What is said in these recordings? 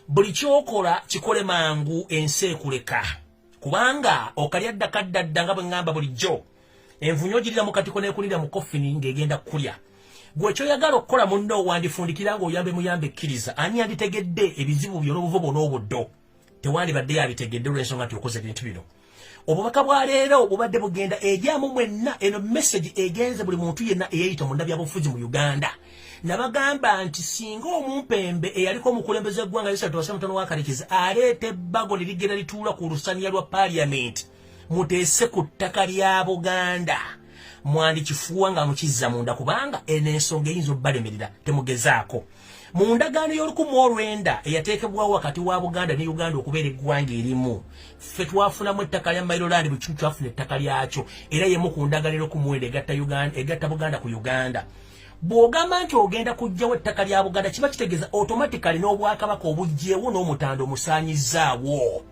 buli kyokola kikole mangu ense kuleka kubanga okalya ddakadda nga bwe ngamba bulijjo envunyo girira mu katiko nekulira mu coffin ngegenda kulya gwe kyoyagala okukola munno wandifundikira ng'oyambe muyambe ekkiriza ani yanditegedde ebizibu by'obuvubo n'obuddo tewandibadde yabitegedde olw'ensonga nti okoze ebintu bino obubaka bwa leero bubadde bugenda ejyamu mwenna eno message egenze buli muntu yenna eyeyita mu ndabyabufuzi mu Uganda nabagamba nti singa omumpembe eyaliko omukulembeze gwanga Yusuf Twasamutano wakalikiza aleeta ebbago lirigenda lituula ku lusaniya lwa parliament muteese ku ttaka lya Buganda mwandikifuwa nga mukizza munda kubanga enensonga eyinza obbalemerera temugezaako mu ndagaano y'Olukumi eyateekebwawo wakati wa Buganda ne Uganda okubeera eggwanga erimu ffe twafunamu ettaka lya Maryland bwe kimu twafuna ettaka lyakyo era yemu ku ndagaano y'Olukumi egatta Buganda ku Uganda bw'ogamba nti ogenda kuggyawo ettaka lya Buganda kiba kitegeeza automatically n'obwakabaka obugjeewo n'omutanda omusaanyizzaawo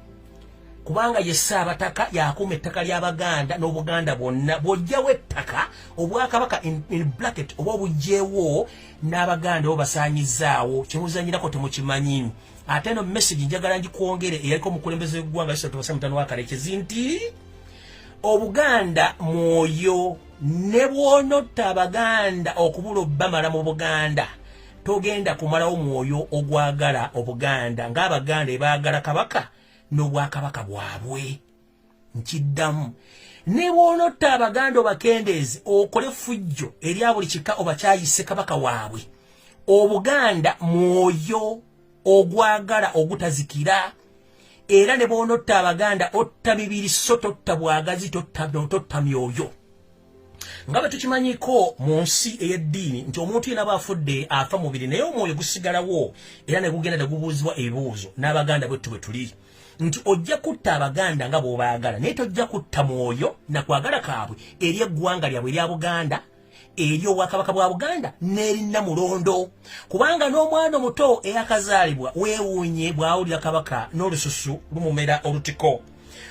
kubanga ye Ssaabataka yakuuma ettaka ly'Abaganda n'Obuganda bwonna bw'ojjawo ettaka obwakabaka in bracket oba obugjeewo n'Abaganda bo basaanyizzaawo kimuzanyirako temukimanyi ate eno message njagala ngikwongere eyaliko omukulembeze w'eggwanga Yusuf Twasamutano wakalekezi nti Obuganda mwoyo ne bwonotta Abaganda okubula obbamala mu Buganda togenda kumalawo mwoyo ogwagala Obuganda ng'Abaganda ebaagala Kabaka n'obwakabaka bwabwe nkiddamu ne bwonotta Abaganda obakendeezi okole fujjo erya buli kika obakyayise Kabaka waabwe Obuganda mwoyo ogwagala ogutazikira era ne bwonotta Abaganda otta mibiri so totta bwagazi totta myoyo nga bwe tukimanyiko mu nsi ey'eddiini nti omuntu yenna bw'afudde afa mubiri naye omwoyo gusigalawo era ne gugenda ne gubuuzibwa ebibuuzo n'Abaganda bwettu bwe tuli nti ojja kutta Abaganda nga bw'obaagala naye tojja kutta mwoyo na kwagala kaabwe eri eggwanga lyabwe erya Buganda eri obwakabaka bwa Buganda n'eri Namulondo kubanga n'omwana omuto eyakazaalibwa weewuunye bw'awulira Kabaka n'olususu lumumera olutiko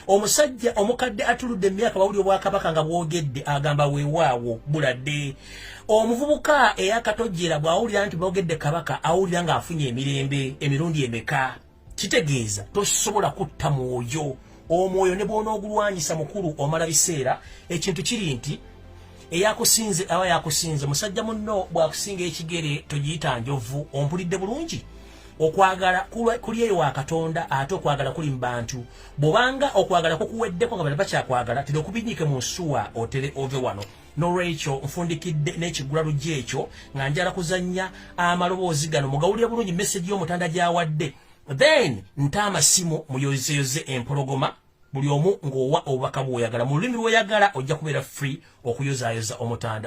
omusajja omukadde atuludde emyaka bawulira obwakabaka nga bwogedde agamba weewaawo buladde omuvubuka eyakatojjera bw'awulira nti bwogedde Kabaka awulira ng'afunye emirembe emirundi emeka kitegeeza tosobola kutta mwoyo omwoyo ne bw'onoogulwanyisa mukulu omala biseera ekintu kiri nti eyakusinze aba yakusinze musajja munno bw'akusinga ekigere togiyita njovu ompulidde bulungi okwagala kuli eyo wa Katonda ate okwagala kuli mu bantu bw'obanga okwagala kukuweddeko nga bali bakyakwagala tera okubinyike mu nsuwa otere ove wano n'olwekyo nfundikidde n'ekigula lujja ekyo nga njala kuzannya amaloboozi gano mugawulire bulungi message y'omutanda gy'awadde then nta amasimu muyozeyoze empologoma buli omu ng'owa obubaka bw'oyagala mu lulimi lw'oyagala ojja kubeera free okuyozaayoza omutanda